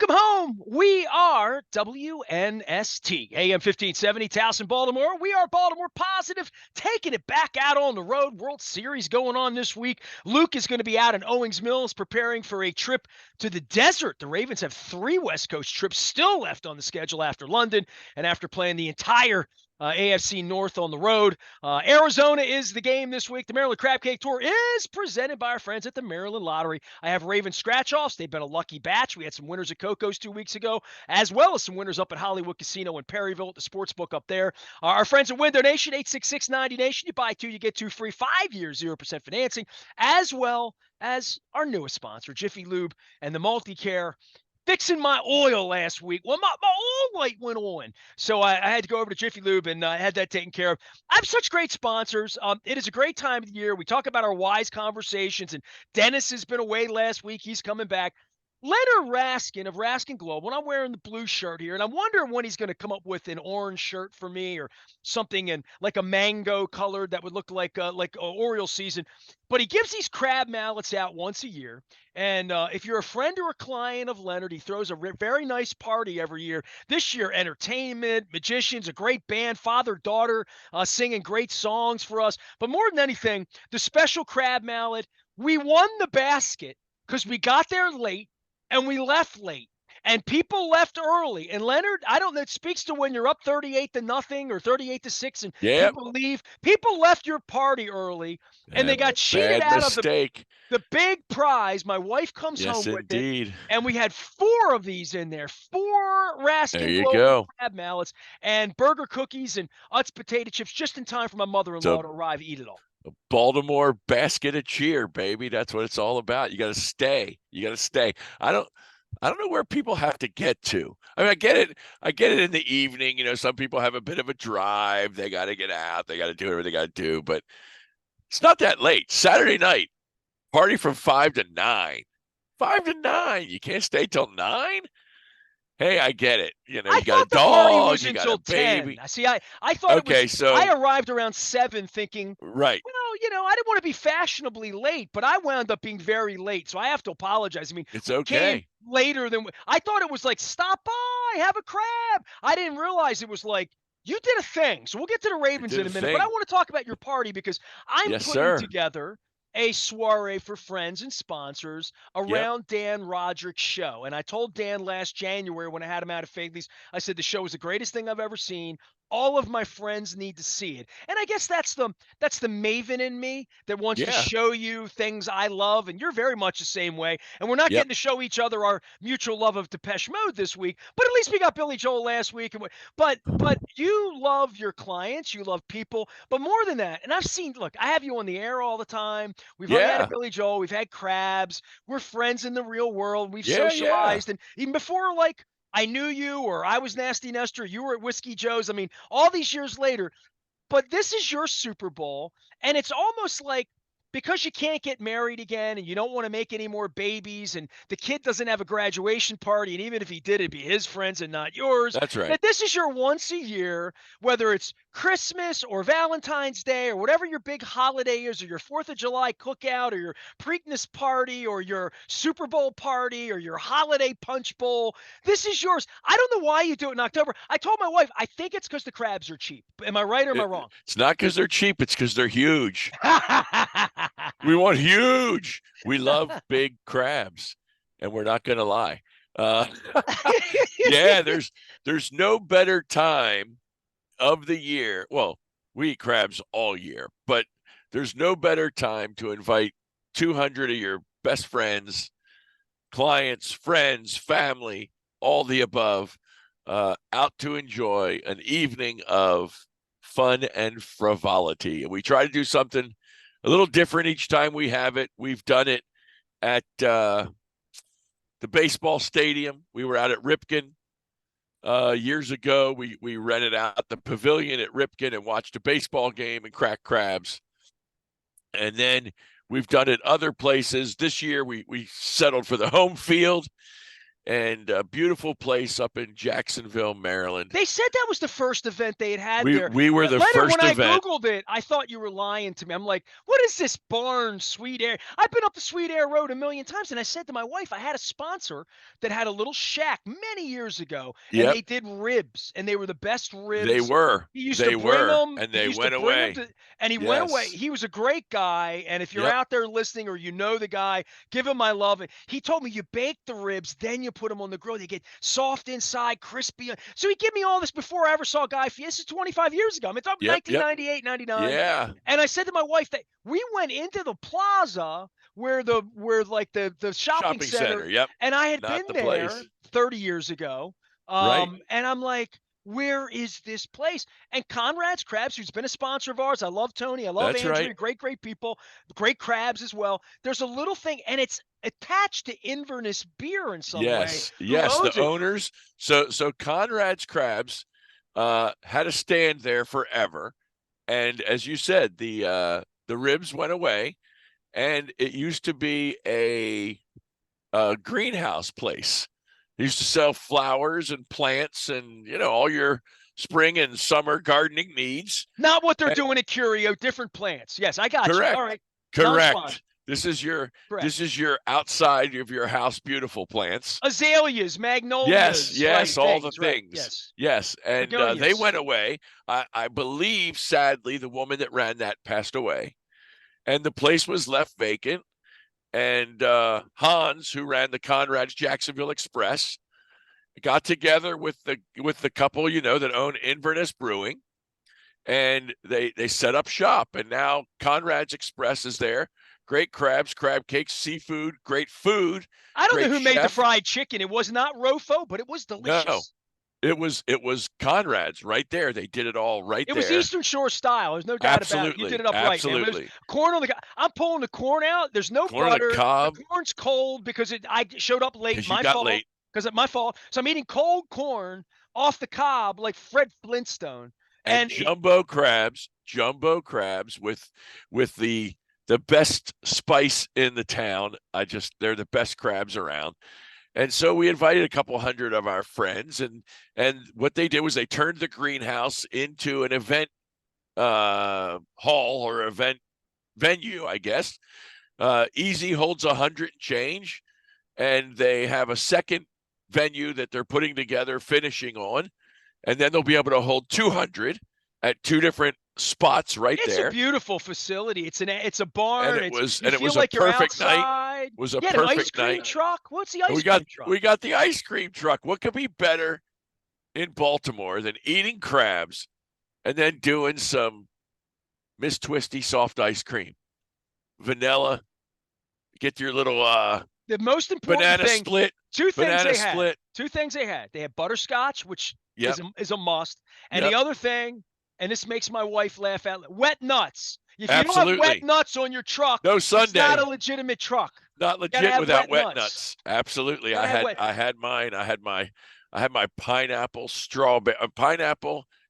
Welcome home. We are WNST, AM 1570, Towson, Baltimore. We are Baltimore positive, taking it back out on the road. World Series going on this week. Luke is going to be out in Owings Mills preparing for a trip to the desert. The Ravens have 3 West Coast trips still left on the schedule after London and after playing the entire AFC North on the road. Arizona is the game this week. The Maryland Crab Cake Tour is presented by our friends at the Maryland Lottery. I have Ravens scratch-offs. They've been a lucky batch. We had some winners at Coco's 2 weeks ago, as well as some winners up at Hollywood Casino in Perryville at the sports book up there. Our friends at Window Nation, 866-90Nation. You buy 2, you get 2 free, 5 years, 0% financing, as well as our newest sponsor, Jiffy Lube and the Multi-Care. Fixing my oil last week. Well, my oil light went on. So I had to go over to Jiffy Lube and I had that taken care of. I have such great sponsors. It is a great time of the year. We talk about our wise conversations, and Dennis has been away last week. He's coming back. Leonard Raskin of Raskin Global, and I'm wearing the blue shirt here, and I'm wondering when he's going to come up with an orange shirt for me or something in like a mango color that would look like Oriole season. But he gives these crab mallets out once a year, and if you're a friend or a client of Leonard, he throws a very nice party every year. This year, entertainment, magicians, a great band, father-daughter singing great songs for us. But more than anything, the special crab mallet, we won the basket because we got there late. And we left late, and people left early. And Leonard, I don't know, it speaks to when you're up 38-0 or 38-6, and Yep. people leave. People left your party early, and they got cheated Bad out mistake. of the big prize. My wife comes Yes, home with it, indeed. and we had 4 of these in there, 4 There Raskin you Global go. crab mallets, and burger cookies and Utz potato chips, just in time for my mother-in-law to arrive, eat it all. A Baltimore basket of cheer, baby. That's what it's all about. You got to stay. You got to stay. I don't know where people have to get to. I mean, I get it. I get it in the evening. You know, some people have a bit of a drive. They got to get out. They got to do whatever they got to do. But it's not that late. Saturday night, party from 5 to 9. 5 to 9. You can't stay till 9? Hey, I get it. You know, you got a dog, you got a baby. 10. See, I thought Okay, it was. so I arrived around 7, thinking, right. well, I didn't want to be fashionably late, but I wound up being very late, so I have to apologize. I mean, It's we came okay. later than I thought. It was like, stop by, have a crab. I didn't realize it was like you did a thing. So we'll get to the Ravens did in a a minute, but I thing. want to talk about your party because I'm Yes, putting sir. together a soiree for friends and sponsors Yep. around Dan Roderick's show. And I told Dan last January when I had him out of Fagley's, I said the show is the greatest thing I've ever seen. All of my friends need to see it. And I guess that's the maven in me that wants to Yeah. show you things I love, and you're very much the same way. And we're not Yep. getting to show each other our mutual love of Depeche Mode this week, but at least we got Billy Joel last week. But you love your clients, you love people, but more than that, and I've seen, look, I have you on the air all the time. We've hung out at Yeah. Billy Joel, we've had crabs, we're friends in the real world, we've Yeah. Yeah. socialized, and even before like I knew you or I was Nasty Nestor, you were at Whiskey Joe's. I mean, all these years later, but this is your Super Bowl, and it's almost like because you can't get married again and you don't want to make any more babies and the kid doesn't have a graduation party, and even if he did, it'd be his friends and not yours, That's right. that this is your once a year, whether it's Christmas or Valentine's Day or whatever your big holiday is, or your 4th of July cookout or your Preakness party or your Super Bowl party or your holiday punch bowl. This is yours. I don't know why you do it in October. I told my wife, I think it's because the crabs are cheap. Am I right or am I wrong? It's not because they're cheap. It's because they're huge. We want huge. We love big crabs, and we're not going to lie. Yeah, there's no better time of the year. Well, we eat crabs all year, but there's no better time to invite 200 of your best friends, clients, friends, family, all the above, out to enjoy an evening of fun and frivolity. And we try to do something a little different each time we have it. We've done it at the baseball stadium. We were out at Ripken years ago. We rented out the pavilion at Ripken and watched a baseball game and cracked crabs. And then we've done it other places. This year we settled for the home field, and a beautiful place up in Jacksonville, Maryland. They said that was the first event they had there. We were the Leonard, when first I event. Googled it, I thought you were lying to me. I'm like, what is this barn, Sweet Air? I've been up the Sweet Air Road a million times, and I said to my wife, I had a sponsor that had a little shack many years ago, and Yep, they did ribs, and they were the best they ribs. were. He used to They bring were, them. and He they used to went bring them away. to, and he went away. Yes. He was a great guy, and if you're Yep. out there listening or you know the guy, give him my love. He told me you bake the ribs, then you put them on the grill. They get soft inside, crispy. So he gave me all this before I ever saw Guy Fieri. This is 25 years ago. I mean, talking Yep. Yep. 1998, 99. Yeah. And I said to my wife that we went into the plaza where like the shopping center, Yep. and I had Not been the there place. 30 years ago. Right. And I'm like, where is this place? And Conrad's Crabs, who's been a sponsor of ours. I love Tony. I love That's Andrea. right. Great people. Great crabs as well. There's a little thing, and it's attached to Inverness Beer in some way. Yes. Who Yes. owns The it? owners. So Conrad's Crabs had a stand there forever. And as you said, the ribs went away, and it used to be a greenhouse place. They used to sell flowers and plants and, all your spring and summer gardening needs. Not what they're doing at Curio, different plants. Yes, I got Correct. you. All right. Correct. This is your outside of your house beautiful plants. Azaleas, magnolias. Yes, right, all things, the things. Right, yes. Yes. And they went away. I believe, sadly, the woman that ran that passed away. And the place was left vacant. And Hans, who ran the Conrad's Jacksonville Express, got together with the couple, that own Inverness Brewing, and they set up shop. And now Conrad's Express is there. Great crabs, crab cakes, seafood, great food. I don't know who made the chef. fried chicken. It was not Rofo, but it was delicious. No. It was Conrad's right there. They did it all right there. It was Eastern Shore style. There's no doubt about it. You did it up right, man. It was corn on the. I'm pulling the corn out. There's no butter. The corn's cold because I showed up late. My fault. Because it's my fault. So I'm eating cold corn off the cob like Fred Flintstone. And jumbo crabs with the best spice in the town. They're the best crabs around. And so we invited a couple hundred of our friends, and what they did was they turned the greenhouse into an event hall or event venue, I guess. Easy holds 100 and change, and they have a second venue that they're putting together, finishing on, and then they'll be able to hold 200 at two different spots there. It's a beautiful facility. It's a barn. And it was a perfect night. It was a perfect night. Ice cream truck. What's the ice cream truck? We got the ice cream truck. What could be better in Baltimore than eating crabs and then doing some Miss Twisty soft ice cream, vanilla? Get your little the most important banana thing, split. Two things they split. had. Two things they had. They had butterscotch, which is a must, and the other thing. And this makes my wife laugh out. Wet nuts. If you don't have wet nuts on your truck, no Sunday. It's not a legitimate truck. Not legit without wet nuts. Absolutely. I had mine. I had my pineapple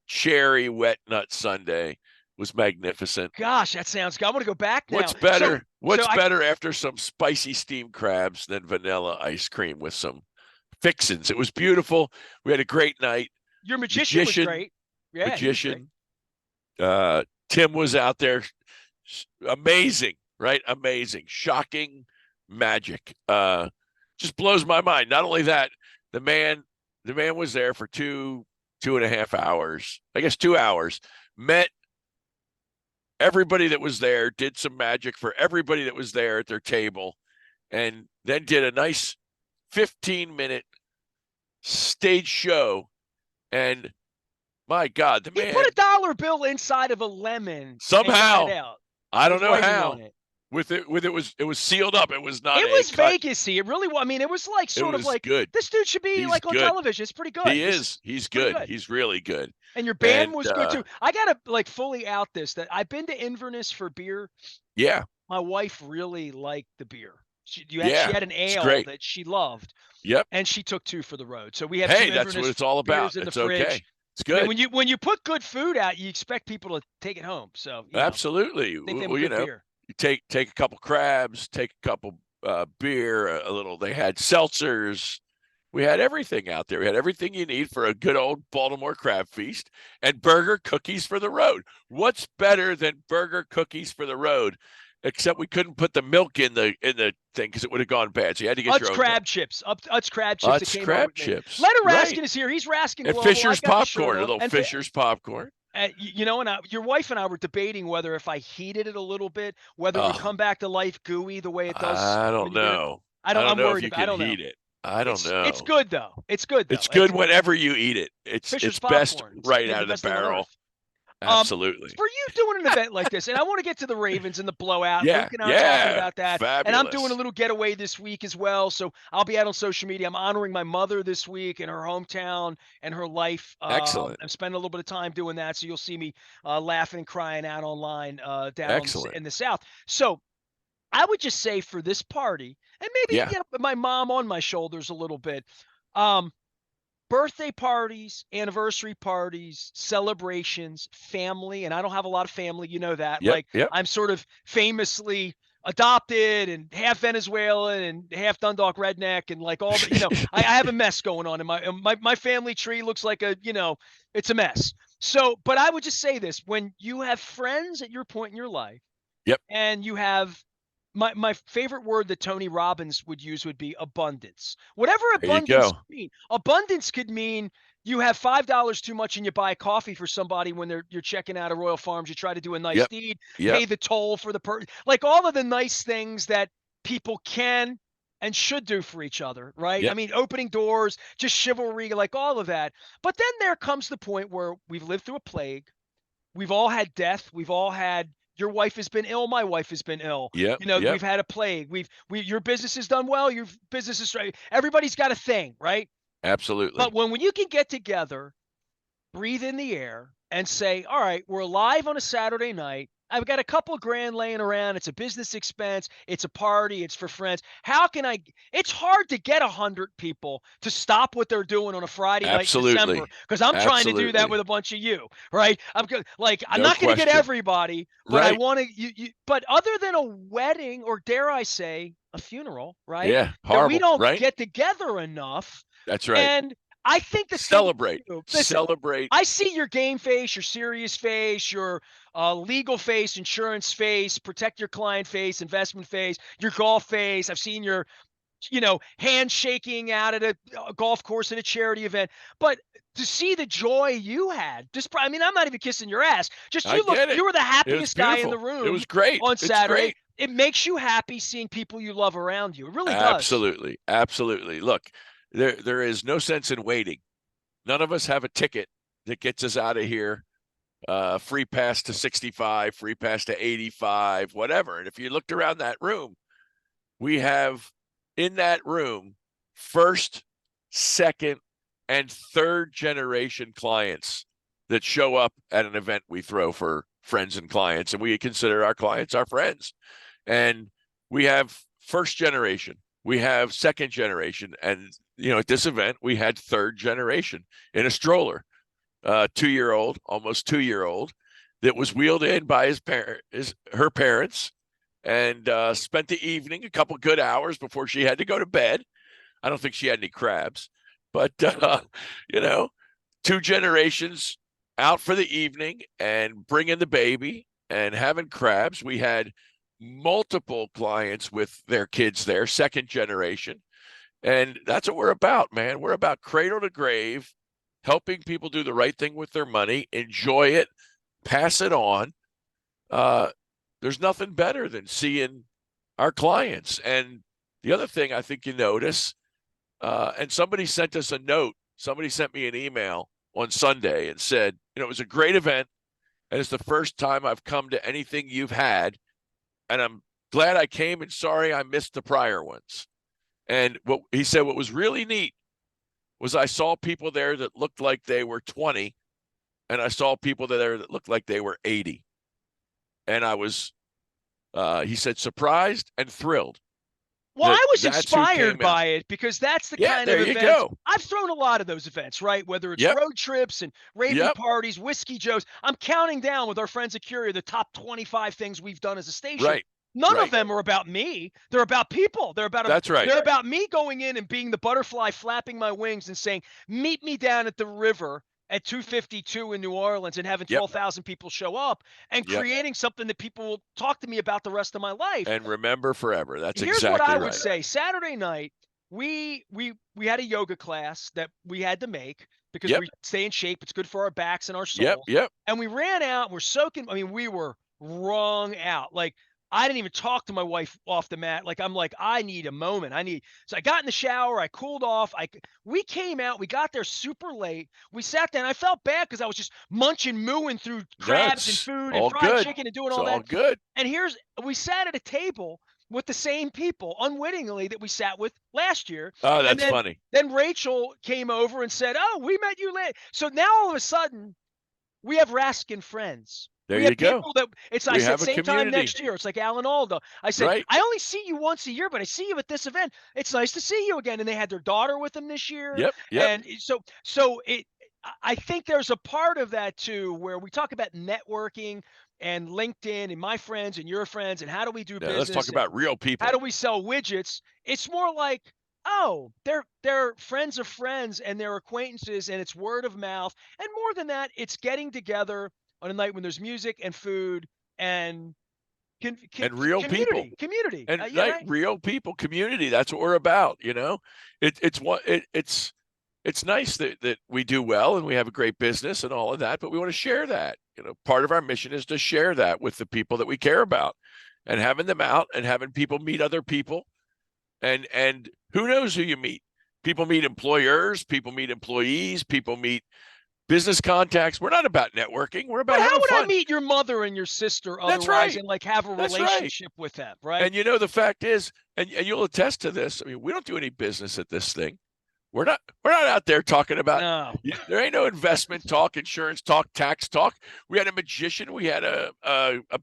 cherry wet nut sundae. Was magnificent. Gosh, that sounds good. I want to go back now. What's better? What's better after some spicy steamed crabs than vanilla ice cream with some fixins? It was beautiful. We had a great night. Your magician was great. Yeah, magician. Tim was out there. Amazing, right? Amazing. Shocking magic. Just blows my mind. Not only that, the man was there for 2.5 hours. I guess 2 hours. Met everybody that was there, did some magic for everybody that was there at their table, and then did a nice 15-minute stage show. And my God, the man. He put a dollar bill inside of a lemon. Somehow. Out. I don't know how. It was sealed up. It was not. It was Vegas-y. It really was. I mean, it was like sort of like good. This dude should be on television. It's pretty good. He is. He's good. He's really good. And your band was good too. I gotta fully out this that I've been to Inverness for beer. Yeah. My wife really liked the beer. She had an ale that she loved. Yep. And she took 2 for the road. So we have that's what it's all about. In the fridge. Okay. It's good. And when you put good food out, you expect people to take it home. So absolutely. Beer. You take a couple crabs, take a couple beer, a little. They had seltzers, We had everything out there. We had everything you need for a good old Baltimore crab feast and burger cookies for the road. What's better than burger cookies for the road? Except we couldn't put the milk in the thing because it would have gone bad. So you had to get your Utz own milk. crab chips. Utz crab chips that Utz came up crab with me. chips. Leonard Right. Raskin is here. He's Raskin And Global. I've Fisher's got the shirt popcorn, a on. little And Fisher's popcorn. you know, and your wife and I were debating whether if I heated it a little bit, whether it would Oh, come back to life gooey the way it does I when don't you do it. know. I I don't. don't I'm know if worried you about. I can don't know. heat it. I don't It's know. good though. It's good though. It's good whenever you eat it. Fisher's It's best popcorn. It's right the out of the best thing on barrel. earth. Absolutely. For you doing an event like this, and I want to get to the Ravens and the blowout. Yeah. Luke and I are talking Yeah. about that. And I'm doing a Fabulous. little getaway this week as well. So I'll be out on social media. I'm honoring my mother this week in her hometown and her life. Excellent. I'm spending a little bit of time doing that. So you'll see me laughing and crying out online down Excellent. in the South. So I would just say for this party, and maybe Yeah. get my mom on my shoulders a little bit. Um, Birthday parties, anniversary parties, celebrations, family, and I don't have a lot of family, you know that. Yep. Like Yep. I'm sort of famously adopted and half Venezuelan and half Dundalk redneck and like all the, I have a mess going on in my family tree looks like it's a mess. So, but I would just say this, when you have friends at your point in your life Yep. and you have my favorite word that Tony Robbins would use would be abundance. Whatever There you abundance go. could mean. Abundance could mean you have $5 too much and you buy coffee for somebody when you're checking out of Royal Farms. You try to do a nice Yep. deed, Yep. pay the toll for the like all of the nice things that people can and should do for each other, right? I Yep. mean, opening doors, just chivalry, like all of that. But then there comes the point where we've lived through a plague. We've all had death. We've all had your wife has been ill. My wife has been ill. Yep. We've Yep. had a plague. Your business has done well. Your business is straight. Everybody's got a thing, right? Absolutely. But when you can get together, breathe in the air, and say, all right, we're live on a Saturday night. I've got a couple of grand laying around. It's a business expense. It's a party. It's for friends. How can I? It's hard to get 100 people to stop what they're doing on a Friday night in December Absolutely. because I'm trying to do that Absolutely. with a bunch of you, right? I'm No not going to get question. everybody, but I Right. want to. But other than a wedding or dare I say a funeral, right? Yeah. That we Horrible. don't Right. get together enough. That's right. And I think the same with Celebrate. you. Listen, Celebrate. I see your game face, your serious face, your legal face, insurance face, protect your client face, investment face, your golf face. I've seen your, handshaking out at a golf course at a charity event. But to see the joy you had, I'm not even kissing your ass. Just I get it. you were the It was happiest guy in the beautiful. It room was great. on It's Saturday. great. It makes you happy seeing people you love around you. It really does. Absolutely. Absolutely. Look, there is no sense in waiting. None of us have a ticket that gets us out of here. Free pass to 65, free pass to 85, whatever. And if you looked around that room, we have in that room first, second, and third generation clients that show up at an event we throw for friends and clients. And we consider our clients our friends. And we have first generation, we have second generation. And, at this event, we had third generation in a stroller, 2-year-old, almost 2-year-old, that was wheeled in by her parents, and spent the evening, a couple good hours before she had to go to bed. I don't think she had any crabs, but 2 generations out for the evening and bringing the baby and having crabs. We had multiple clients with their kids there, second generation. And that's what we're about, man. We're about cradle to grave, helping people do the right thing with their money, enjoy it, pass it on. There's nothing better than seeing our clients. And the other thing I think you notice, and somebody sent us a note, somebody sent me an email on Sunday and said, it was a great event, and it's the first time I've come to anything you've had, and I'm glad I came and sorry I missed the prior ones. And what he said, what was really neat was I saw people there that looked like they were 20, and I saw people there that looked like they were 80. And I was, he said, surprised and thrilled. Well, I was That's who inspired came out. by it because that's the Yeah, kind there of you events. go. I've thrown a lot of those events, right? Whether it's Yep. road trips and raving Yep. parties, whiskey joes. I'm counting down with our friends at Curia the top 25 things we've done as a station. Right. None of Right. them are about me. They're about people. That's right. They're about me going in and being the butterfly flapping my wings and saying, "Meet me down at the river at 252 in New Orleans," and having Yep. 12,000 people show up and Yep. creating something that people will talk to me about the rest of my life. And remember forever. That's Here's what I exactly would right. say. Saturday night, we had a yoga class that we had to make because Yep. we stay in shape. It's good for our backs and our Yep. souls. Yep. And we ran out, we're soaking. I mean, we were wrung out. Like I didn't even talk to my wife off the mat. Like I'm like, I need a moment. So I got in the shower, I cooled off. We came out, we got there super late. We sat down. I felt bad because I was just munching, mooing through No, crabs and it's food and all fried good. chicken and doing It's all all that. good. And we sat at a table with the same people unwittingly that we sat with last year. Oh, And that's funny. then Rachel came over and said, "Oh, we met you late." So now all of a sudden, we have Raskin friends. There We you have go. people that I We said have a same time community. next year. It's like Alan Alda. I said, Right. I only see you once a year, but I see you at this event. It's nice to see you again. And they had their daughter with them this year. Yep. Yep. And so I think there's a part of that too, where we talk about networking and LinkedIn and my friends and your friends and how do we do Now let's talk business and about real how people. do we sell widgets? It's more like, oh, they're friends of friends and they're acquaintances and it's word of mouth. And more than that, it's getting together on a night when there's music and food and And real people. community. And Yeah, like right. real people, community. That's what we're about. It's nice that we do well and we have a great business and all of that, but we want to share that. Part of our mission is to share that with the people that we care about, and having them out and having people meet other people. And who knows who you meet? People meet employers, people meet employees, people meet business contacts. We're not about networking. We're But about how having would I fun. meet your mother and your sister That's otherwise right. and like have a That's right. relationship with them, right? And the fact is, and you'll attest to this. I mean, we don't do any business at this thing. We're not out there talking about. No. There ain't no investment talk, insurance talk, tax talk. We had a magician. We had a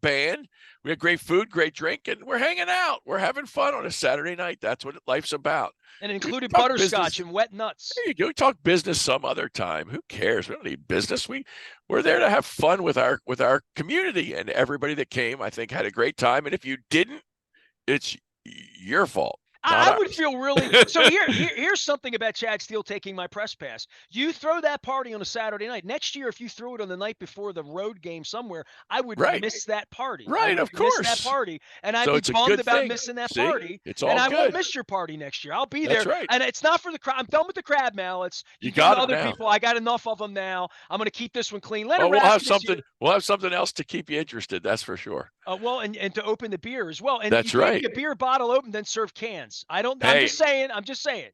band. We had great food, great drink, and we're hanging out. We're having fun on a Saturday night. That's what life's about. And it We included talk butterscotch business. and wet nuts. There you go. We talk business some other time. Who cares? We don't need business. We're there to have fun with our community, and everybody that came, I think, had a great time. And if you didn't, it's your fault, not I would ours. feel really so here's something about Chad Steele taking my press pass. You throw that party on a Saturday night. Next year, if you threw it on the night before the road game somewhere, I would Right. miss that party. I Right, would of miss that course. party, and I'd So be it's a bummed good about thing. missing that See, party. it's And all I won't good. miss your party next year. I'll be That's there. right. And it's not for the crowd. I'm done with the crab mallets. You give 'em got to them other now. people. I got enough of them now. I'm going to keep this one clean. Well, Leonard we'll have Raskin is here. something. We'll have something else to keep you interested. That's for sure. Well, and to open the beer as well. And you That's can't right. get a beer bottle open, then serve cans. I'm Hey. just saying. I'm just saying.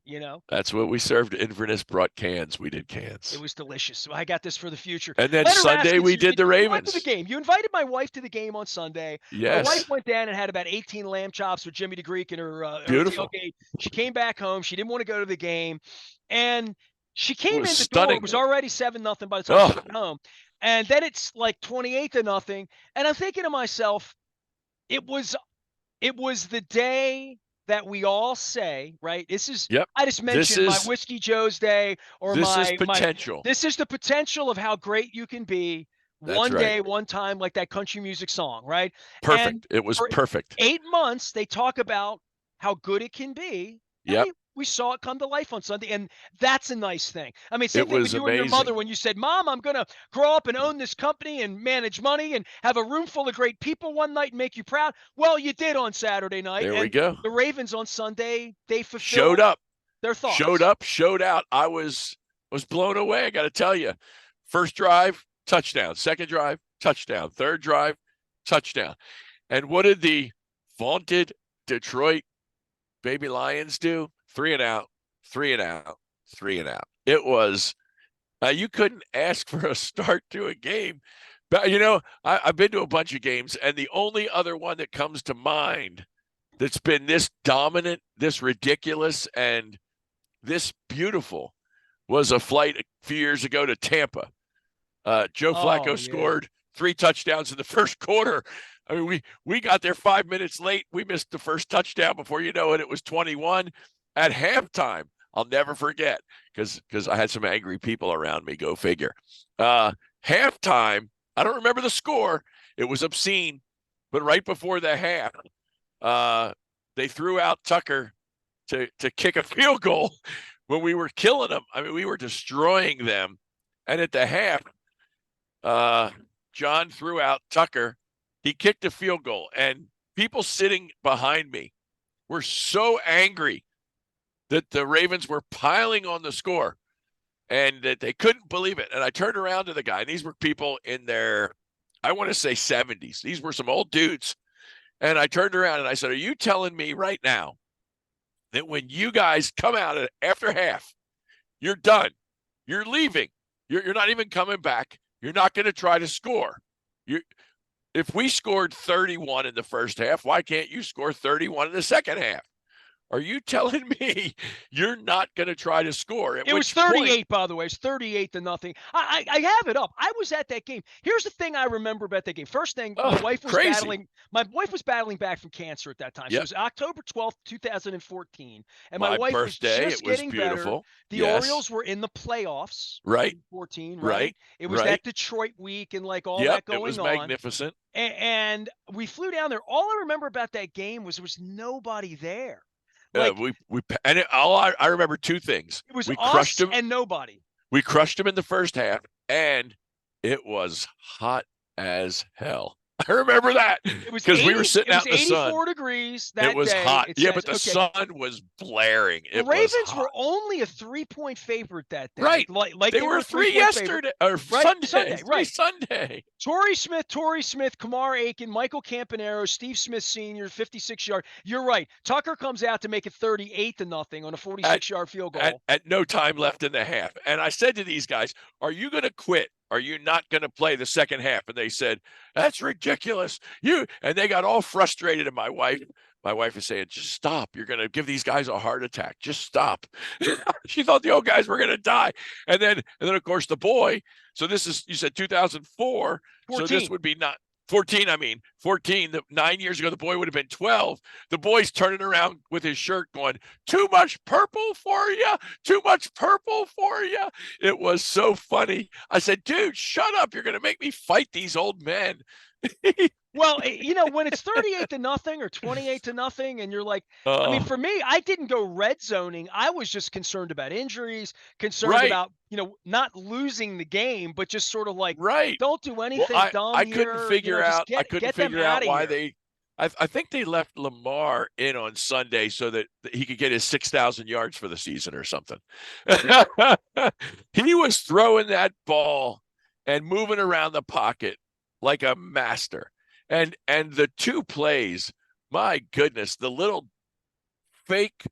That's what we served. Inverness brought cans. We did It cans. was delicious. So I got this for the future. And then Leonard Sunday Raskin's we here. did the You went to the Ravens. game. You invited my wife to the game on Sunday. My wife Yes. went down and had about 18 lamb chops with Jimmy the Greek in her Beautiful. tailgate. She came back home. She didn't want to go to the game, and she came in was the door. stunning. It was already 7-0 by the time she Oh, got home, and then it's like 28-0. And I'm thinking to myself, it was the day that we all say, right? yep. I just mentioned my Whiskey Joe's day or This is my potential. this is the potential of how great you can be That's one right. day, one time, like that country music song, right? Perfect. And It was for perfect. 8 months, they talk about how good it can be. And Yep. we saw it come to life on Sunday, and that's a nice thing. I mean, same It thing with was you and your mother amazing. when you said, "Mom, I'm gonna grow up and own this company and manage money and have a room full of great people one night and make you proud." Well, you did on Saturday night, There we and go. the Ravens on Sunday, they fulfilled Showed up. their thoughts. Showed up. Showed out. I was blown away. I got to tell you. First drive, touchdown. Second drive, touchdown. Third drive, touchdown. And what did the vaunted Detroit Baby Lions do? 3 and out, 3 and out, 3 and out. It was, you couldn't ask for a start to a game. But, I've been to a bunch of games, and the only other one that comes to mind that's been this dominant, this ridiculous, and this beautiful was a flight a few years ago to Tampa. Joe Flacco scored 3 touchdowns in the first quarter. I mean, we got there 5 minutes late. We missed the first touchdown. Before you know it, it was 21 at halftime. I'll never forget because I had some angry people around me. Go figure. Halftime, I don't remember the score. It was obscene. But right before the half, They threw out Tucker to kick a field goal when we were killing them. I mean, we were destroying them. And at the half, John threw out Tucker. He kicked a field goal, and people sitting behind me were so angry that the Ravens were piling on the score and that they couldn't believe it. And I turned around to the guy, and these were people in their, I want to say 70s. These were some old dudes. And I turned around and I said, are you telling me right now that when you guys come out after half, you're done, you're leaving, you're not even coming back, you're not going to try to score? If we scored 31 in the first half, why can't you score 31 in the second half? Are you telling me you're not going to try to score? It was 38, by the way. It's 38-0. I have it up. I was at that game. Here's the thing I remember about that game. First thing, my wife was battling. My wife was battling back from cancer at that time. So it was October 12th, 2014, and my wife birthday, was just getting better. The Orioles were in the playoffs. Right. 14, right? It was that Detroit week and like all that going on. It was magnificent. And we flew down there. All I remember about that game was there was nobody there. Like, I remember two things. It was crushed them and nobody. We crushed them in the first half, and it was hot as hell. I remember that because we were sitting out in the sun. It was 84 degrees that day. It was hot. But the sun was blaring. The Ravens were only a 3-point favorite that day. Right. Like they were 3 yesterday or Sunday. Right. Sunday. Torrey Smith, Kamar Aiken, Michael Campanaro, Steve Smith Sr., 56-yard. You're right. Tucker comes out to make it 38-0 on a 46-yard field goal. At no time left in the half. And I said to these guys, are you going to quit? Are you not going to play the second half? And they said, that's ridiculous. And they got all frustrated. And my wife is saying, just stop. You're going to give these guys a heart attack. Just stop. She thought the old guys were going to die. And then, of course, the boy. So this is, you said 2004. 14. So this would be not 14. 14. 9 years ago, the boy would have been 12. The boy's turning around with his shirt going, too much purple for you. Too much purple for you. It was so funny. I said, dude, shut up. You're going to make me fight these old men. Well, when it's 38-0 or 28-0, and you're like, for me, I didn't go red zoning. I was just concerned about injuries, concerned about, not losing the game, but just sort of like, don't do anything dumb. I couldn't figure out. I couldn't figure out why they. I think they left Lamar in on Sunday so that he could get his 6,000 yards for the season or something. He was throwing that ball and moving around the pocket like a master. And the two plays, my goodness, the little fake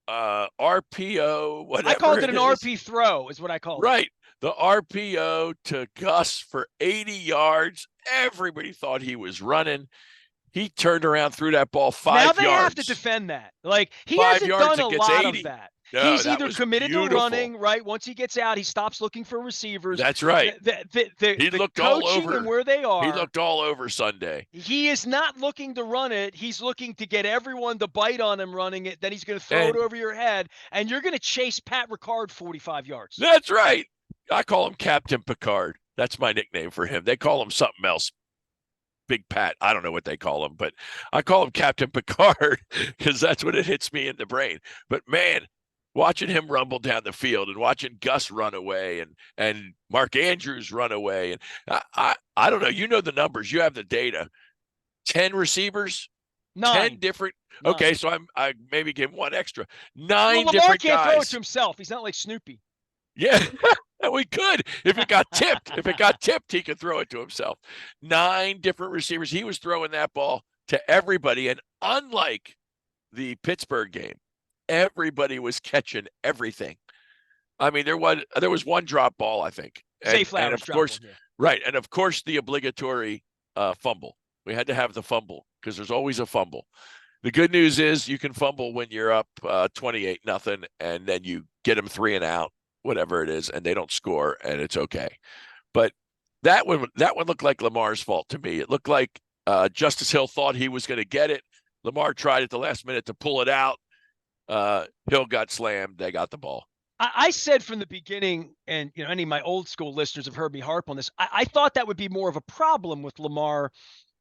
RPO, whatever. I called it an RP throw is what I called it. Right. The RPO to Gus for 80 yards. Everybody thought he was running. He turned around, threw that ball 5 yards. Now they have to defend that. Like, he hasn't done a lot 80. of that. No, he's either committed to running, right? Once he gets out, he stops looking for receivers. That's right. He looked all over and where they are. He looked all over Sunday. He is not looking to run it. He's looking to get everyone to bite on him running it. Then he's going to throw it over your head, and you're going to chase Pat Ricard 45 yards. That's right. I call him Captain Picard. That's my nickname for him. They call him something else. Big Pat. I don't know what they call him, but I call him Captain Picard because that's what it hits me in the brain. But, man, watching him rumble down the field and watching Gus run away and Mark Andrews run away. And I don't know. You know the numbers. You have the data. 10 receivers? 9. 10 different. 9. Okay, so I maybe give him one extra. 9 different guys. Lamar can't throw it to himself. He's not like Snoopy. Yeah, we could. If it got tipped, he could throw it to himself. 9 different receivers. He was throwing that ball to everybody. And unlike the Pittsburgh game, everybody was catching everything. I mean, there was one drop ball, I think. And of course, right. And of course, the obligatory fumble. We had to have the fumble because there's always a fumble. The good news is you can fumble when you're up 28-0, and then you get them 3 and out, whatever it is, and they don't score, and it's okay. But that one looked like Lamar's fault to me. It looked like Justice Hill thought he was going to get it. Lamar tried at the last minute to pull it out. Hill got slammed. They got the ball. I said from the beginning, and any of my old school listeners have heard me harp on this. I thought that would be more of a problem with Lamar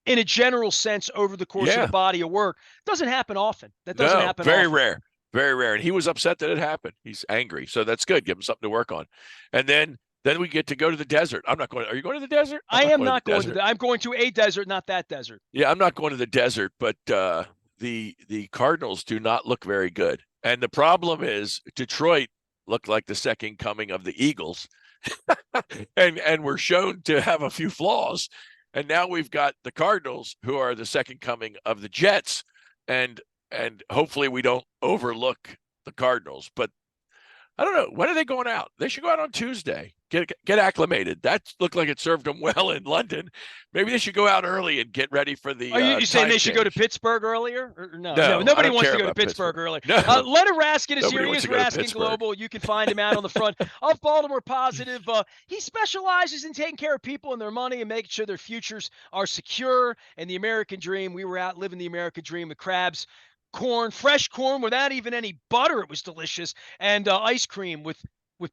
in a general sense over the course of the Yeah. body of work. Doesn't happen often. That doesn't No, happen very often. rare. Very rare. And he was upset that it happened. He's angry. So that's good. Give him something to work on. And then we get to go to the desert. I'm not going. Are you going to the desert? I'm I not am going to not the going to desert. the. I'm going to a desert, not that desert. Yeah, I'm not going to the desert, but the Cardinals do not look very good. And the problem is Detroit looked like the second coming of the Eagles. and we're shown to have a few flaws. And now we've got the Cardinals, who are the second coming of the Jets, and hopefully we don't overlook the Cardinals. But I don't know, when are they going out? They should go out on Tuesday. Get acclimated. That looked like it served them well in London. Maybe they should go out early and get ready for the Are you saying time they should go to change. Pittsburgh earlier? Or no, No, I nobody don't wants care to go to about Pittsburgh Pittsburgh. earlier. No, Leonard Raskin is here. nobody He wants is to go to Raskin Pittsburgh. Global. You can find him out on the front of Baltimore Positive. He specializes in taking care of people and their money and making sure their futures are secure. And the American dream, we were out living the American dream with crabs, corn, fresh corn without even any butter. It was delicious. And ice cream with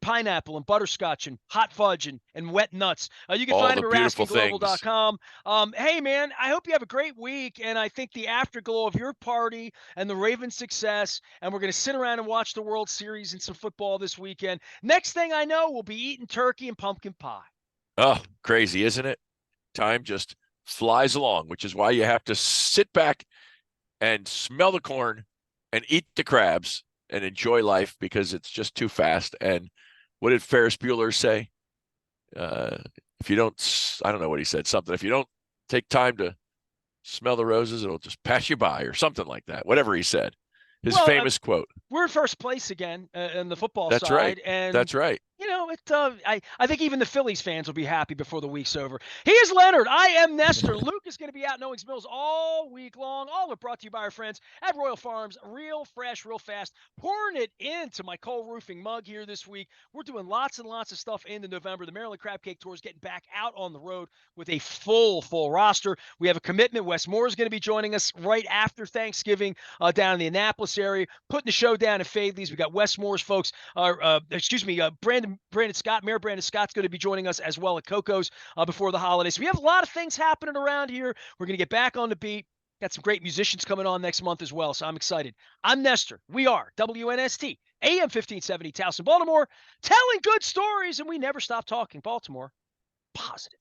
pineapple and butterscotch and hot fudge and wet nuts. You can All find the him at beautiful things. raskinglobal.com. Hey, man, I hope you have a great week. And I think the afterglow of your party and the Ravens' success, and we're going to sit around and watch the World Series and some football this weekend. Next thing I know, we'll be eating turkey and pumpkin pie. Oh, crazy, isn't it? Time just flies along, which is why you have to sit back and smell the corn and eat the crabs and enjoy life, because it's just too fast. And what did Ferris Bueller say? If you don't, I don't know what he said, something. If you don't take time to smell the roses, it'll just pass you by, or something like that. Whatever he said, his Well, famous quote. we're in first place again in the football That's right. side, and That's right. I think even the Phillies fans will be happy before the week's over. He is Leonard. I am Nestor. Luke is going to be out in Owings Mills all week long. All are brought to you by our friends at Royal Farms. Real fresh, real fast. Pouring it into my Cole Roofing mug here this week. We're doing lots and lots of stuff into November. The Maryland Crab Cake Tour is getting back out on the road with a full roster. We have a commitment. Wes Moore is going to be joining us right after Thanksgiving down in the Annapolis area, putting the show down in Fadley's. We got Wes Moore's folks, Brandon Scott, Mayor Brandon Scott's going to be joining us as well at Coco's before the holidays. So we have a lot of things happening around here. We're going to get back on the beat. Got some great musicians coming on next month as well, so I'm excited. I'm Nestor. We are WNST, AM 1570, Towson, Baltimore, telling good stories, and we never stop talking Baltimore positive.